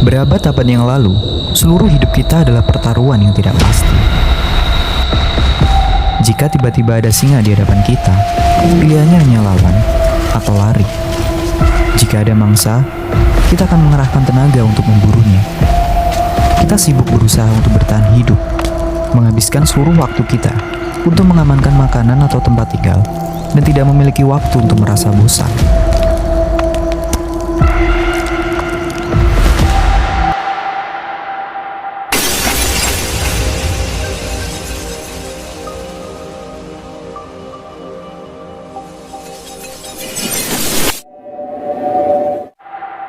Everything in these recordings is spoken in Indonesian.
Berabad-abad yang lalu, seluruh hidup kita adalah pertaruhan yang tidak pasti. Jika tiba-tiba ada singa di hadapan kita, pilihannya hanya lawan atau lari. Jika ada mangsa, kita akan mengerahkan tenaga untuk memburunya. Kita sibuk berusaha untuk bertahan hidup, menghabiskan seluruh waktu kita untuk mengamankan makanan atau tempat tinggal, dan tidak memiliki waktu untuk merasa bosan.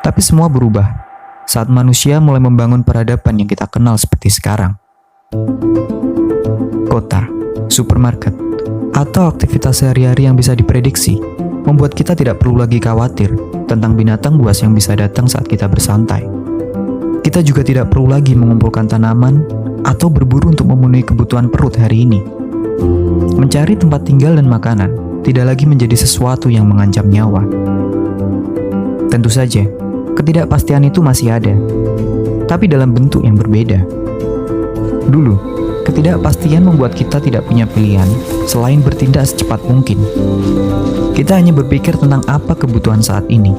Tapi semua berubah saat manusia mulai membangun peradaban yang kita kenal seperti sekarang. Kota, supermarket, atau aktivitas sehari-hari yang bisa diprediksi membuat kita tidak perlu lagi khawatir tentang binatang buas yang bisa datang saat kita bersantai. Kita juga tidak perlu lagi mengumpulkan tanaman atau berburu untuk memenuhi kebutuhan perut hari ini. Mencari tempat tinggal dan makanan tidak lagi menjadi sesuatu yang mengancam nyawa. Tentu saja, ketidakpastian itu masih ada, tapi dalam bentuk yang berbeda. Dulu, ketidakpastian membuat kita tidak punya pilihan selain bertindak secepat mungkin. Kita hanya berpikir tentang apa kebutuhan saat ini.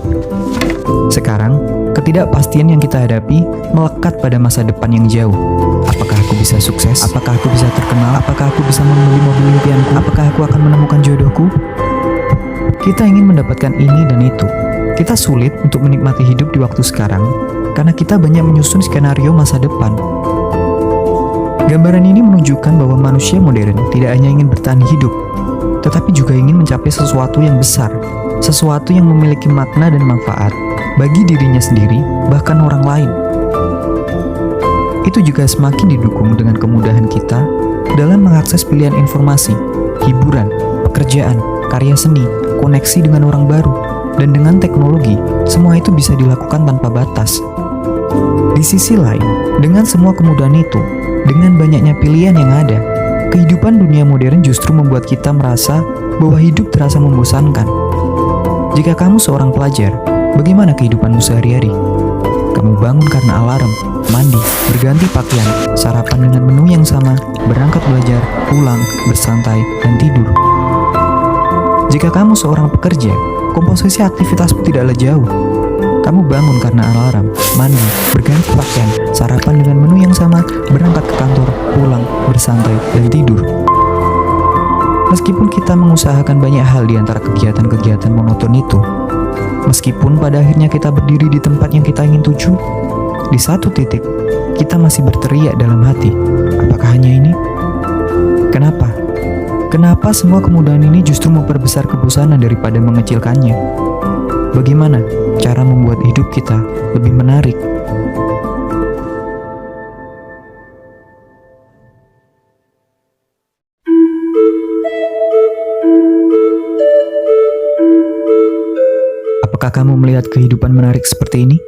Sekarang, ketidakpastian yang kita hadapi melekat pada masa depan yang jauh. Apakah aku bisa sukses? Apakah aku bisa terkenal? Apakah aku bisa membeli mobil impianku? Apakah aku akan menemukan jodohku? Kita ingin mendapatkan ini dan itu. Kita sulit untuk menikmati hidup di waktu sekarang karena kita banyak menyusun skenario masa depan. Gambaran ini menunjukkan bahwa manusia modern tidak hanya ingin bertahan hidup, tetapi juga ingin mencapai sesuatu yang besar, sesuatu yang memiliki makna dan manfaat bagi dirinya sendiri, bahkan orang lain. Itu juga semakin didukung dengan kemudahan kita dalam mengakses pilihan informasi, hiburan, pekerjaan, karya seni, koneksi dengan orang baru. Dan dengan teknologi, semua itu bisa dilakukan tanpa batas. Di sisi lain, dengan semua kemudahan itu, dengan banyaknya pilihan yang ada, kehidupan dunia modern justru membuat kita merasa bahwa hidup terasa membosankan. Jika kamu seorang pelajar, bagaimana kehidupanmu sehari-hari? Kamu bangun karena alarm, mandi, berganti pakaian, sarapan dengan menu yang sama, berangkat belajar, pulang, bersantai, dan tidur. Jika kamu seorang pekerja, komposisi aktivitasmu tidaklah jauh. Kamu bangun karena alarm, mandi, berganti pakaian, sarapan dengan menu yang sama, berangkat ke kantor, pulang, bersantai, dan tidur. Meskipun kita mengusahakan banyak hal di antara kegiatan-kegiatan monoton itu, meskipun pada akhirnya kita berdiri di tempat yang kita ingin tuju, di satu titik, kita masih berteriak dalam hati, apakah hanya ini? Kenapa? Kenapa semua kemudahan ini justru memperbesar kebosanan daripada mengecilkannya? Bagaimana cara membuat hidup kita lebih menarik? Apakah kamu melihat kehidupan menarik seperti ini?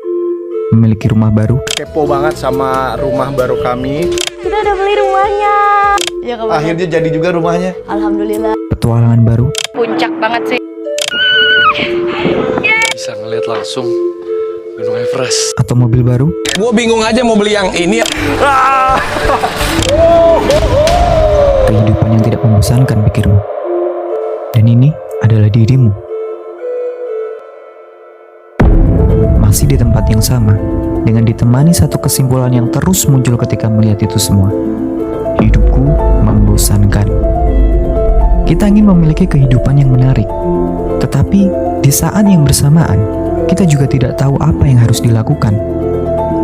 Memiliki rumah baru? Kepo banget sama rumah baru kami. Kita udah beli rumahnya. Ya, akhirnya jadi juga rumahnya. Alhamdulillah. Petualangan baru? Puncak banget sih. Bisa ngeliat langsung Gunung Everest. Atau mobil baru? Gue bingung aja mau beli yang ini. Kehidupan yang tidak membosankan pikirmu. Dan ini adalah dirimu. Masih di tempat yang sama, dengan ditemani satu kesimpulan yang terus muncul ketika melihat itu semua. Hidupku membosankan. Kita ingin memiliki kehidupan yang menarik, tetapi di saat yang bersamaan, kita juga tidak tahu apa yang harus dilakukan.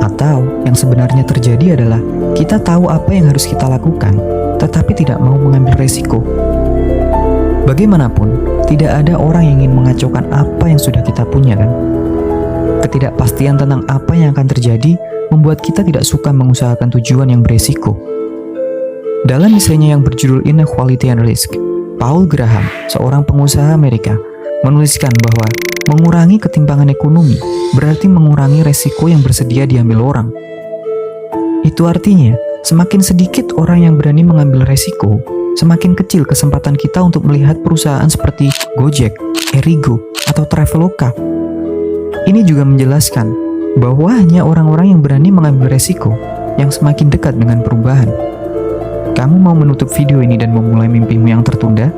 Atau yang sebenarnya terjadi adalah kita tahu apa yang harus kita lakukan, tetapi tidak mau mengambil resiko. Bagaimanapun, tidak ada orang yang ingin mengacaukan apa yang sudah kita punya, kan? Ketidakpastian tentang apa yang akan terjadi membuat kita tidak suka mengusahakan tujuan yang beresiko. Dalam esainya yang berjudul Inequality and Risk, Paul Graham, seorang pengusaha Amerika, menuliskan bahwa mengurangi ketimpangan ekonomi berarti mengurangi resiko yang bersedia diambil orang. Itu artinya, semakin sedikit orang yang berani mengambil resiko, semakin kecil kesempatan kita untuk melihat perusahaan seperti Gojek, Erigo, atau Traveloka. Ini juga menjelaskan bahwa hanya orang-orang yang berani mengambil resiko yang semakin dekat dengan perubahan. Kamu mau menutup video ini dan memulai mimpimu yang tertunda?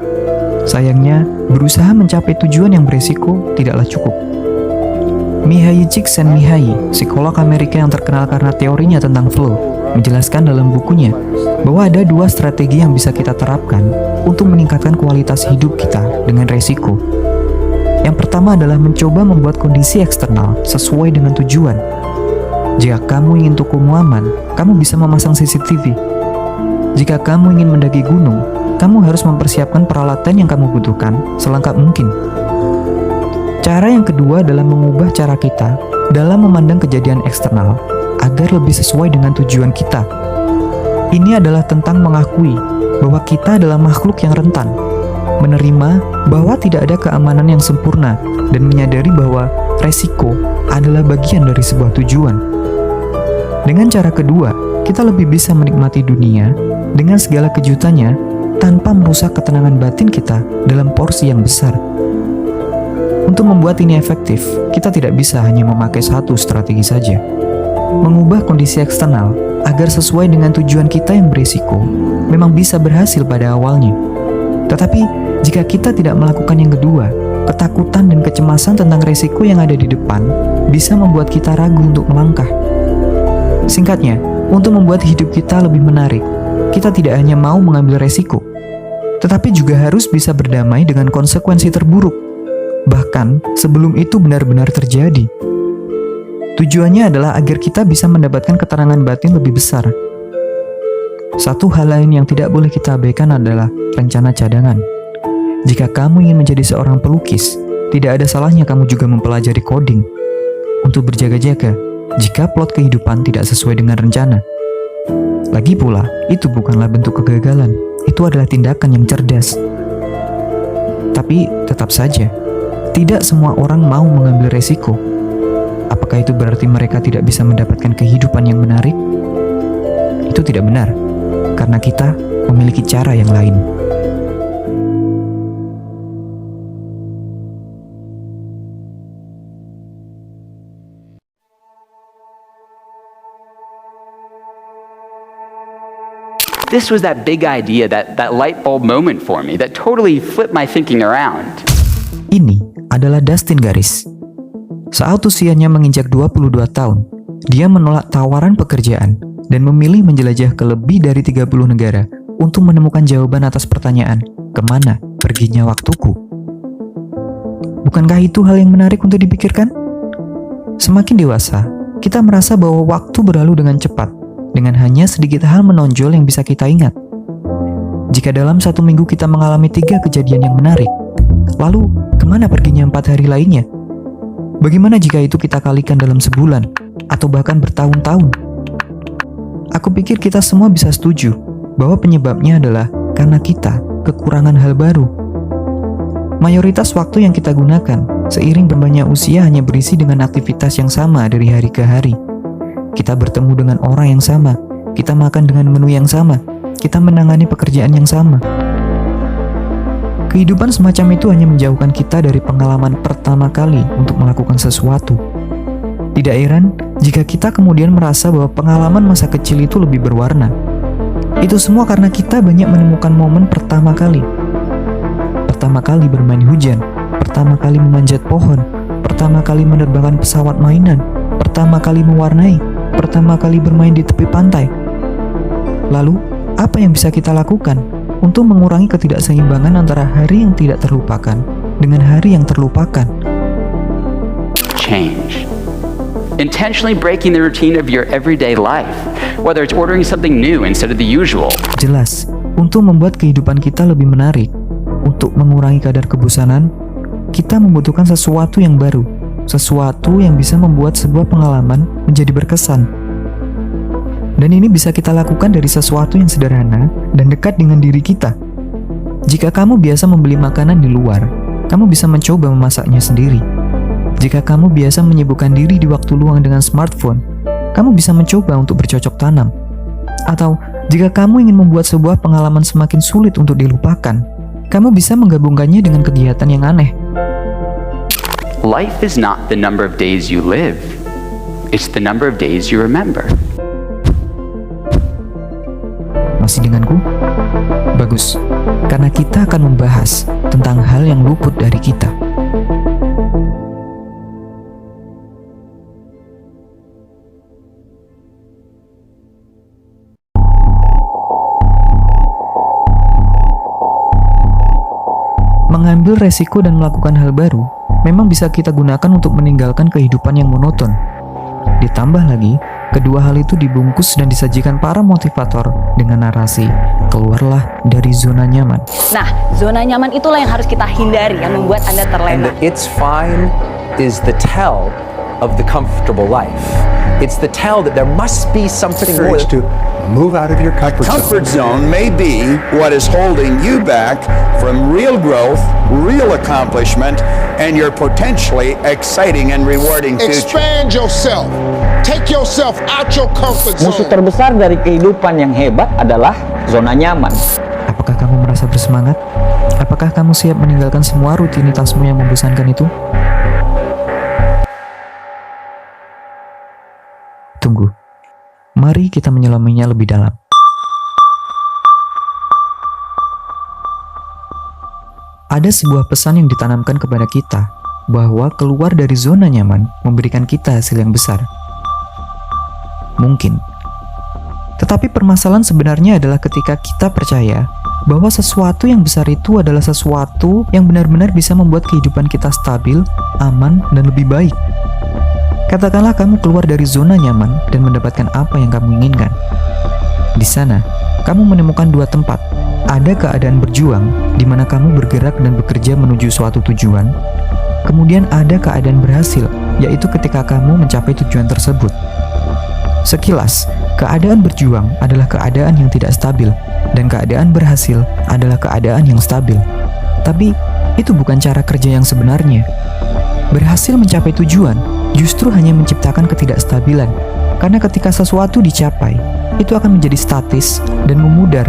Sayangnya, berusaha mencapai tujuan yang beresiko tidaklah cukup. Mihaly Csikszentmihalyi, psikolog Amerika yang terkenal karena teorinya tentang flow, menjelaskan dalam bukunya bahwa ada 2 strategi yang bisa kita terapkan untuk meningkatkan kualitas hidup kita dengan resiko. Yang pertama adalah mencoba membuat kondisi eksternal sesuai dengan tujuan. Jika kamu ingin tokomu aman, kamu bisa memasang CCTV. Jika kamu ingin mendaki gunung, kamu harus mempersiapkan peralatan yang kamu butuhkan selengkap mungkin. Cara yang kedua adalah mengubah cara kita dalam memandang kejadian eksternal agar lebih sesuai dengan tujuan kita. Ini adalah tentang mengakui bahwa kita adalah makhluk yang rentan, menerima bahwa tidak ada keamanan yang sempurna, dan menyadari bahwa resiko adalah bagian dari sebuah tujuan. Dengan cara kedua, kita lebih bisa menikmati dunia dengan segala kejutannya tanpa merusak ketenangan batin kita dalam porsi yang besar. Untuk membuat ini efektif, kita tidak bisa hanya memakai satu strategi saja. Mengubah kondisi eksternal agar sesuai dengan tujuan kita yang berisiko memang bisa berhasil pada awalnya. Tetapi, jika kita tidak melakukan yang kedua, ketakutan dan kecemasan tentang resiko yang ada di depan bisa membuat kita ragu untuk melangkah. Singkatnya, untuk membuat hidup kita lebih menarik, kita tidak hanya mau mengambil resiko, tetapi juga harus bisa berdamai dengan konsekuensi terburuk, bahkan sebelum itu benar-benar terjadi. Tujuannya adalah agar kita bisa mendapatkan keterangan batin lebih besar. Satu hal lain yang tidak boleh kita abaikan adalah rencana cadangan. Jika kamu ingin menjadi seorang pelukis, tidak ada salahnya kamu juga mempelajari coding untuk berjaga-jaga jika plot kehidupan tidak sesuai dengan rencana. Lagi pula, itu bukanlah bentuk kegagalan, itu adalah tindakan yang cerdas. Tapi tetap saja, tidak semua orang mau mengambil resiko. Apakah itu berarti mereka tidak bisa mendapatkan kehidupan yang menarik? Itu tidak benar, karena kita memiliki cara yang lain. This was that big idea, that light bulb moment for me that totally flipped my thinking around. Ini adalah Dustin Garis. Saat usianya menginjak 22 tahun, dia menolak tawaran pekerjaan dan memilih menjelajah ke lebih dari 30 negara untuk menemukan jawaban atas pertanyaan, kemana perginya waktuku? Bukankah itu hal yang menarik untuk dipikirkan? Semakin dewasa, kita merasa bahwa waktu berlalu dengan cepat, dengan hanya sedikit hal menonjol yang bisa kita ingat. Jika dalam 1 minggu kita mengalami 3 kejadian yang menarik, lalu kemana perginya 4 hari lainnya? Bagaimana jika itu kita kalikan dalam sebulan, atau bahkan bertahun-tahun? Aku pikir kita semua bisa setuju bahwa penyebabnya adalah karena kita kekurangan hal baru. Mayoritas waktu yang kita gunakan seiring bertambahnya usia hanya berisi dengan aktivitas yang sama dari hari ke hari. Kita bertemu dengan orang yang sama, kita makan dengan menu yang sama, kita menangani pekerjaan yang sama. Kehidupan semacam itu hanya menjauhkan kita dari pengalaman pertama kali untuk melakukan sesuatu. Tidak heran jika kita kemudian merasa bahwa pengalaman masa kecil itu lebih berwarna. Itu semua karena kita banyak menemukan momen pertama kali. Pertama kali bermain hujan, pertama kali memanjat pohon, pertama kali menerbangkan pesawat mainan, pertama kali mewarnai, pertama kali bermain di tepi pantai. Lalu, apa yang bisa kita lakukan untuk mengurangi ketidakseimbangan antara hari yang tidak terlupakan dengan hari yang terlupakan? Change. Intentionally breaking the routine of your everyday life, whether it's ordering something new instead of the usual. Jelas, untuk membuat kehidupan kita lebih menarik, untuk mengurangi kadar kebosanan, kita membutuhkan sesuatu yang baru, sesuatu yang bisa membuat sebuah pengalaman menjadi berkesan. Dan ini bisa kita lakukan dari sesuatu yang sederhana dan dekat dengan diri kita. Jika kamu biasa membeli makanan di luar, kamu bisa mencoba memasaknya sendiri. Jika kamu biasa menyibukkan diri di waktu luang dengan smartphone, kamu bisa mencoba untuk bercocok tanam. Atau, jika kamu ingin membuat sebuah pengalaman semakin sulit untuk dilupakan, kamu bisa menggabungkannya dengan kegiatan yang aneh. Life is not the number of days you live. It's the number of days you remember. Masih denganku? Bagus, karena kita akan membahas tentang hal yang luput dari kita. Mengambil resiko dan melakukan hal baru memang bisa kita gunakan untuk meninggalkan kehidupan yang monoton. Ditambah lagi, kedua hal itu dibungkus dan disajikan para motivator dengan narasi, keluarlah dari zona nyaman. Nah, zona nyaman itulah yang harus kita hindari, yang membuat Anda And terlena. the it's fine is the tell of the comfortable life. It's the tell that there must be something more. To move out of your comfort zone. Comfort zone may be what is holding you back from real growth, real accomplishment, and your potentially exciting and rewarding future. Expand yourself. Take yourself out your comfort Musuh zone. terbesar dari kehidupan yang hebat adalah zona nyaman. Apakah kamu merasa bersemangat? Apakah kamu siap meninggalkan semua rutinitasmu yang membosankan itu? Tunggu. Mari kita menyelaminya lebih dalam. Ada sebuah pesan yang ditanamkan kepada kita bahwa keluar dari zona nyaman memberikan kita hasil yang besar. Mungkin. Tetapi permasalahan sebenarnya adalah ketika kita percaya bahwa sesuatu yang besar itu adalah sesuatu yang benar-benar bisa membuat kehidupan kita stabil, aman, dan lebih baik. Katakanlah kamu keluar dari zona nyaman dan mendapatkan apa yang kamu inginkan. Di sana, kamu menemukan dua tempat. Ada keadaan berjuang, di mana kamu bergerak dan bekerja menuju suatu tujuan. Kemudian ada keadaan berhasil, yaitu ketika kamu mencapai tujuan tersebut. Sekilas, keadaan berjuang adalah keadaan yang tidak stabil, dan keadaan berhasil adalah keadaan yang stabil. Tapi, itu bukan cara kerja yang sebenarnya. Berhasil mencapai tujuan justru hanya menciptakan ketidakstabilan, karena ketika sesuatu dicapai, itu akan menjadi statis dan memudar.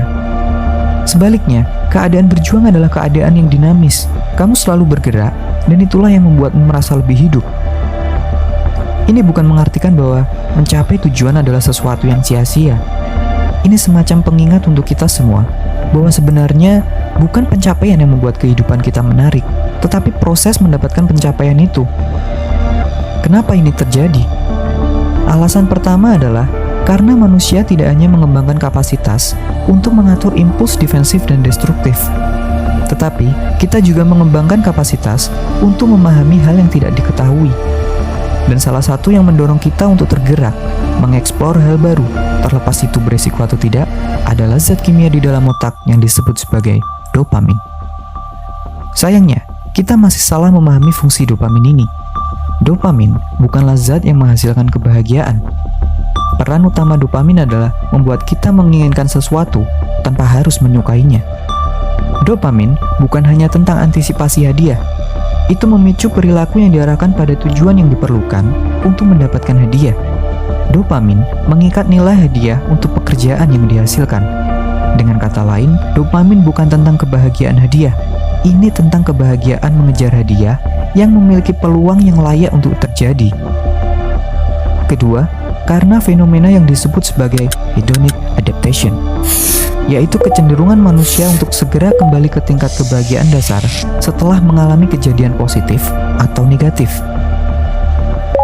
Sebaliknya, keadaan berjuang adalah keadaan yang dinamis. Kamu selalu bergerak, dan itulah yang membuatmu merasa lebih hidup. Ini bukan mengartikan bahwa mencapai tujuan adalah sesuatu yang sia-sia. Ini semacam pengingat untuk kita semua, bahwa sebenarnya bukan pencapaian yang membuat kehidupan kita menarik, tetapi proses mendapatkan pencapaian itu. Kenapa ini terjadi? Alasan pertama adalah karena manusia tidak hanya mengembangkan kapasitas untuk mengatur impuls defensif dan destruktif, tetapi kita juga mengembangkan kapasitas untuk memahami hal yang tidak diketahui. Dan salah satu yang mendorong kita untuk tergerak, mengeksplor hal baru, terlepas itu beresiko atau tidak, adalah zat kimia di dalam otak yang disebut sebagai dopamin. Sayangnya, kita masih salah memahami fungsi dopamin ini. Dopamin bukanlah zat yang menghasilkan kebahagiaan. Peran utama dopamin adalah membuat kita menginginkan sesuatu tanpa harus menyukainya. Dopamin bukan hanya tentang antisipasi hadiah. Itu memicu perilaku yang diarahkan pada tujuan yang diperlukan untuk mendapatkan hadiah. Dopamin mengikat nilai hadiah untuk pekerjaan yang dihasilkan. Dengan kata lain, dopamin bukan tentang kebahagiaan hadiah. Ini tentang kebahagiaan mengejar hadiah yang memiliki peluang yang layak untuk terjadi. Kedua, karena fenomena yang disebut sebagai hedonic adaptation, yaitu kecenderungan manusia untuk segera kembali ke tingkat kebahagiaan dasar setelah mengalami kejadian positif atau negatif.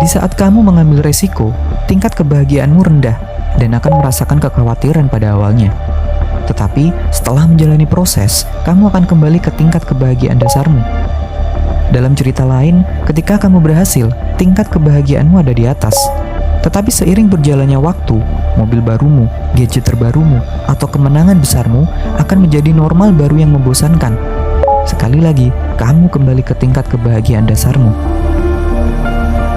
Di saat kamu mengambil resiko, tingkat kebahagiaanmu rendah dan akan merasakan kekhawatiran pada awalnya. Tetapi setelah menjalani proses, kamu akan kembali ke tingkat kebahagiaan dasarmu. Dalam cerita lain, ketika kamu berhasil, tingkat kebahagiaanmu ada di atas. Tetapi seiring berjalannya waktu, mobil barumu, gadget terbarumu, atau kemenangan besarmu akan menjadi normal baru yang membosankan. Sekali lagi, kamu kembali ke tingkat kebahagiaan dasarmu.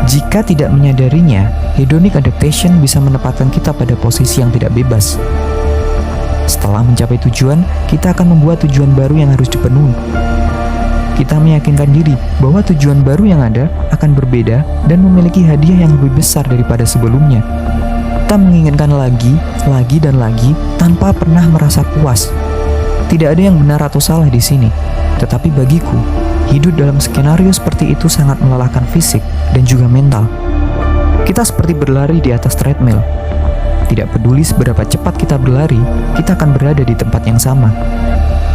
Jika tidak menyadarinya, hedonic adaptation bisa menempatkan kita pada posisi yang tidak bebas. Setelah mencapai tujuan, kita akan membuat tujuan baru yang harus dipenuhi. Kita meyakinkan diri bahwa tujuan baru yang ada akan berbeda dan memiliki hadiah yang lebih besar daripada sebelumnya. Kita menginginkan lagi, dan lagi tanpa pernah merasa puas. Tidak ada yang benar atau salah di sini, tetapi bagiku, hidup dalam skenario seperti itu sangat melelahkan fisik dan juga mental. Kita seperti berlari di atas treadmill. Tidak peduli seberapa cepat kita berlari, kita akan berada di tempat yang sama.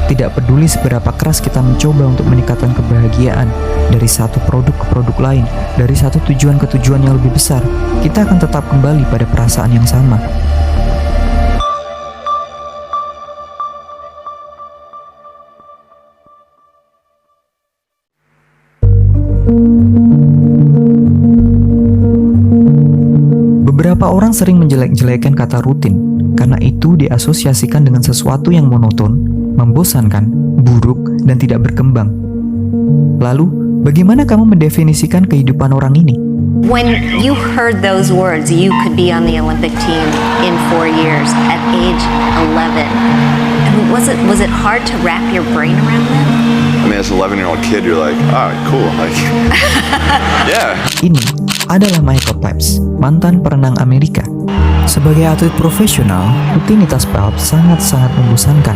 Tidak peduli seberapa keras kita mencoba untuk meningkatkan kebahagiaan dari satu produk ke produk lain, dari satu tujuan ke tujuan yang lebih besar, kita akan tetap kembali pada perasaan yang sama. Beberapa orang sering menjelek-jelekan kata rutin karena itu diasosiasikan dengan sesuatu yang monoton, membosankan, buruk, dan tidak berkembang. Lalu, bagaimana kamu mendefinisikan kehidupan orang ini? When you heard those words, you could be on the Olympic team in 4 years at age 11. I mean, was it hard to wrap your brain around that? I mean, as an 11-year-old kid, you're like, oh, cool, like, yeah. Ini adalah Michael Phelps, mantan perenang Amerika. Sebagai atlet profesional, rutinitas Phelps sangat-sangat membosankan.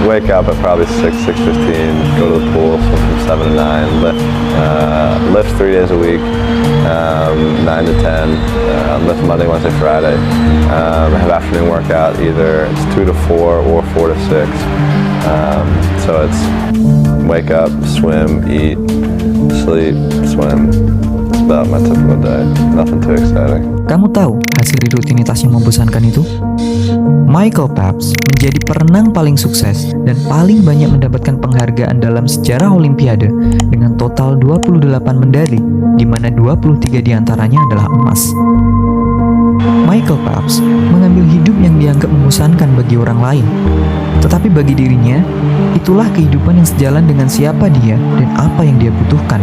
Wake up at probably 6:15, go to the pool, swim from 7 to 9, lift 3 days a week, 9 to 10, lift Monday, Wednesday, Friday. Have afternoon workout, either it's 2 to 4 or 4 to 6. So it's wake up, swim, eat, sleep, swim. About my typical day. Nothing too exciting. Kamu tahu hasil rutinitas yang membosankan itu? Michael Phelps menjadi perenang paling sukses dan paling banyak mendapatkan penghargaan dalam sejarah Olimpiade dengan total 28 medali, di mana 23 diantaranya adalah emas. Michael Phelps mengambil hidup yang dianggap membosankan bagi orang lain, tetapi bagi dirinya, itulah kehidupan yang sejalan dengan siapa dia dan apa yang dia butuhkan.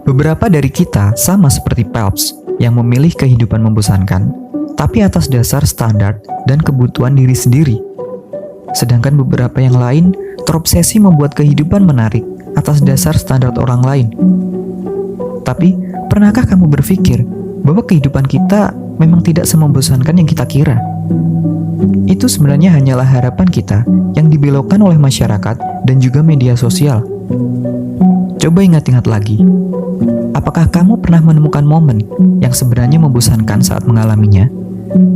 Beberapa dari kita sama seperti Phelps yang memilih kehidupan membosankan, tapi atas dasar standar dan kebutuhan diri sendiri. Sedangkan beberapa yang lain terobsesi membuat kehidupan menarik atas dasar standar orang lain. Tapi, pernahkah kamu berpikir bahwa kehidupan kita memang tidak semembosankan yang kita kira? Itu sebenarnya hanyalah harapan kita yang dibelokkan oleh masyarakat dan juga media sosial. Coba ingat-ingat lagi. Apakah kamu pernah menemukan momen yang sebenarnya membosankan saat mengalaminya,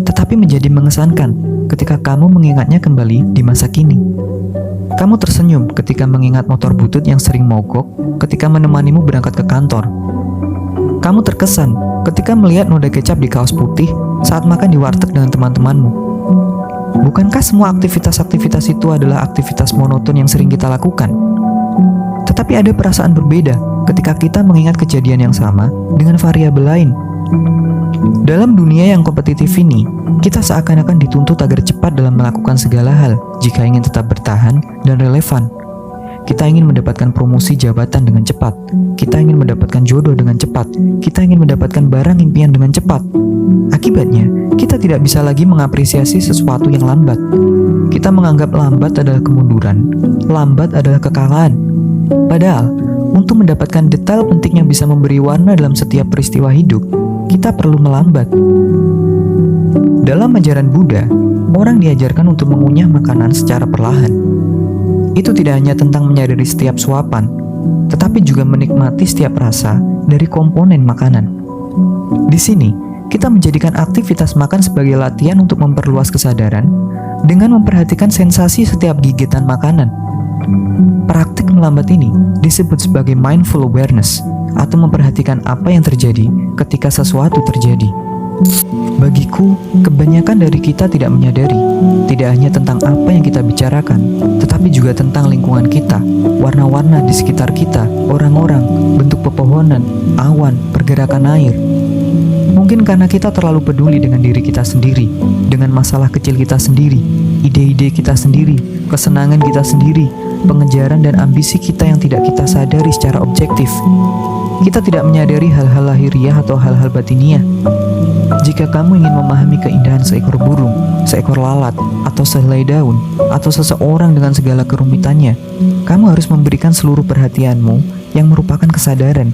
tetapi menjadi mengesankan ketika kamu mengingatnya kembali di masa kini? Kamu tersenyum ketika mengingat motor butut yang sering mogok ketika menemanimu berangkat ke kantor. Kamu terkesan ketika melihat noda kecap di kaos putih saat makan di warteg dengan teman-temanmu. Bukankah semua aktivitas-aktivitas itu adalah aktivitas monoton yang sering kita lakukan? Tetapi ada perasaan berbeda ketika kita mengingat kejadian yang sama dengan variabel lain. Dalam dunia yang kompetitif ini, kita seakan-akan dituntut agar cepat dalam melakukan segala hal jika ingin tetap bertahan dan relevan. Kita ingin mendapatkan promosi jabatan dengan cepat. Kita ingin mendapatkan jodoh dengan cepat. Kita ingin mendapatkan barang impian dengan cepat. Akibatnya, kita tidak bisa lagi mengapresiasi sesuatu yang lambat. Kita menganggap lambat adalah kemunduran, lambat adalah kekalahan. Padahal, untuk mendapatkan detail penting yang bisa memberi warna dalam setiap peristiwa hidup, kita perlu melambat. Dalam ajaran Buddha, orang diajarkan untuk mengunyah makanan secara perlahan. Itu tidak hanya tentang menyadari setiap suapan, tetapi juga menikmati setiap rasa dari komponen makanan. Di sini, kita menjadikan aktivitas makan sebagai latihan untuk memperluas kesadaran dengan memperhatikan sensasi setiap gigitan makanan. Praktik melambat ini disebut sebagai mindful awareness atau memperhatikan apa yang terjadi ketika sesuatu terjadi. Bagiku, kebanyakan dari kita tidak menyadari, tidak hanya tentang apa yang kita bicarakan, tetapi juga tentang lingkungan kita, warna-warna di sekitar kita, orang-orang, bentuk pepohonan, awan, pergerakan air. Mungkin karena kita terlalu peduli dengan diri kita sendiri, dengan masalah kecil kita sendiri, ide-ide kita sendiri, kesenangan kita sendiri, pengejaran dan ambisi kita yang tidak kita sadari secara objektif. Kita tidak menyadari hal-hal lahiriah atau hal-hal batiniah. Jika kamu ingin memahami keindahan seekor burung, seekor lalat, atau sehelai daun, atau seseorang dengan segala kerumitannya, kamu harus memberikan seluruh perhatianmu yang merupakan kesadaran.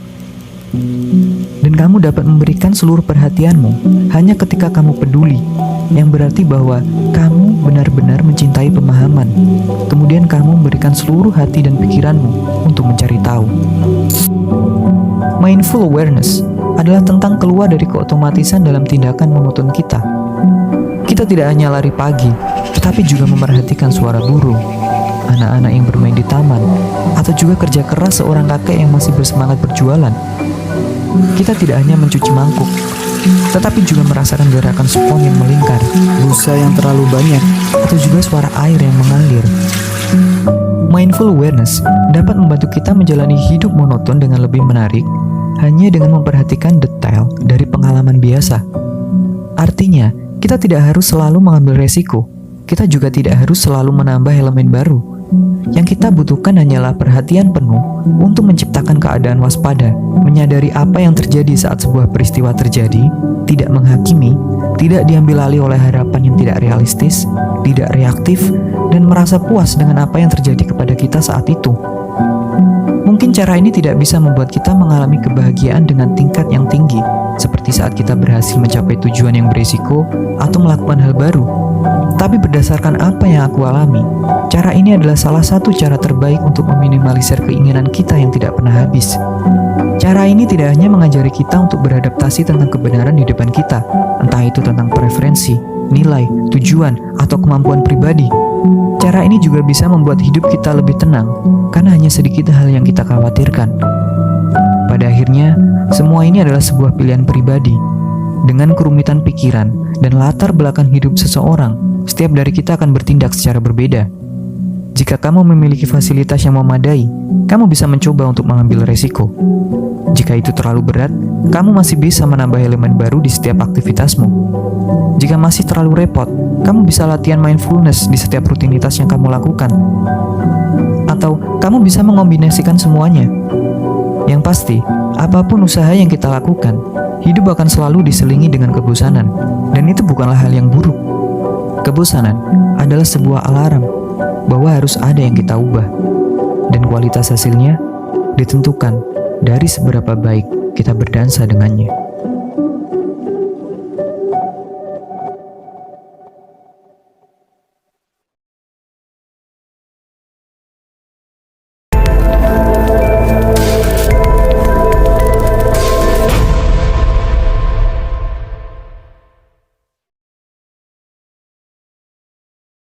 Dan kamu dapat memberikan seluruh perhatianmu hanya ketika kamu peduli, yang berarti bahwa kamu benar-benar mencintai pemahaman. Kemudian kamu memberikan seluruh hati dan pikiranmu untuk mencari tahu. Mindful awareness adalah tentang keluar dari keotomatisan dalam tindakan monoton kita. Kita tidak hanya lari pagi, tetapi juga memerhatikan suara burung, anak-anak yang bermain di taman, atau juga kerja keras seorang kakek yang masih bersemangat berjualan. Kita tidak hanya mencuci mangkuk, tetapi juga merasakan gerakan spons yang melingkar, busa yang terlalu banyak, atau juga suara air yang mengalir. Mindful awareness dapat membantu kita menjalani hidup monoton dengan lebih menarik hanya dengan memperhatikan detail dari pengalaman biasa. Artinya, kita tidak harus selalu mengambil resiko. Kita juga tidak harus selalu menambah elemen baru. Yang kita butuhkan hanyalah perhatian penuh untuk menciptakan keadaan waspada, menyadari apa yang terjadi saat sebuah peristiwa terjadi, tidak menghakimi, tidak diambil alih oleh harapan yang tidak realistis, tidak reaktif, dan merasa puas dengan apa yang terjadi kepada kita saat itu. Mungkin cara ini tidak bisa membuat kita mengalami kebahagiaan dengan tingkat yang tinggi, seperti saat kita berhasil mencapai tujuan yang berisiko atau melakukan hal baru. Tapi berdasarkan apa yang aku alami, cara ini adalah salah satu cara terbaik untuk meminimalisir keinginan kita yang tidak pernah habis. Cara ini tidak hanya mengajari kita untuk beradaptasi tentang kebenaran di depan kita, entah itu tentang preferensi, nilai, tujuan, atau kemampuan pribadi. Cara ini juga bisa membuat hidup kita lebih tenang, karena hanya sedikit hal yang kita khawatirkan. Pada akhirnya, semua ini adalah sebuah pilihan pribadi. Dengan kerumitan pikiran dan latar belakang hidup seseorang, setiap dari kita akan bertindak secara berbeda. Jika kamu memiliki fasilitas yang memadai, kamu bisa mencoba untuk mengambil resiko. Jika itu terlalu berat, kamu masih bisa menambah elemen baru di setiap aktivitasmu. Jika masih terlalu repot, kamu bisa latihan mindfulness di setiap rutinitas yang kamu lakukan. Atau kamu bisa mengombinasikan semuanya. Yang pasti, apapun usaha yang kita lakukan, hidup akan selalu diselingi dengan kebosanan, dan itu bukanlah hal yang buruk. Kebosanan adalah sebuah alarm bahwa harus ada yang kita ubah, dan kualitas hasilnya ditentukan dari seberapa baik kita berdansa dengannya.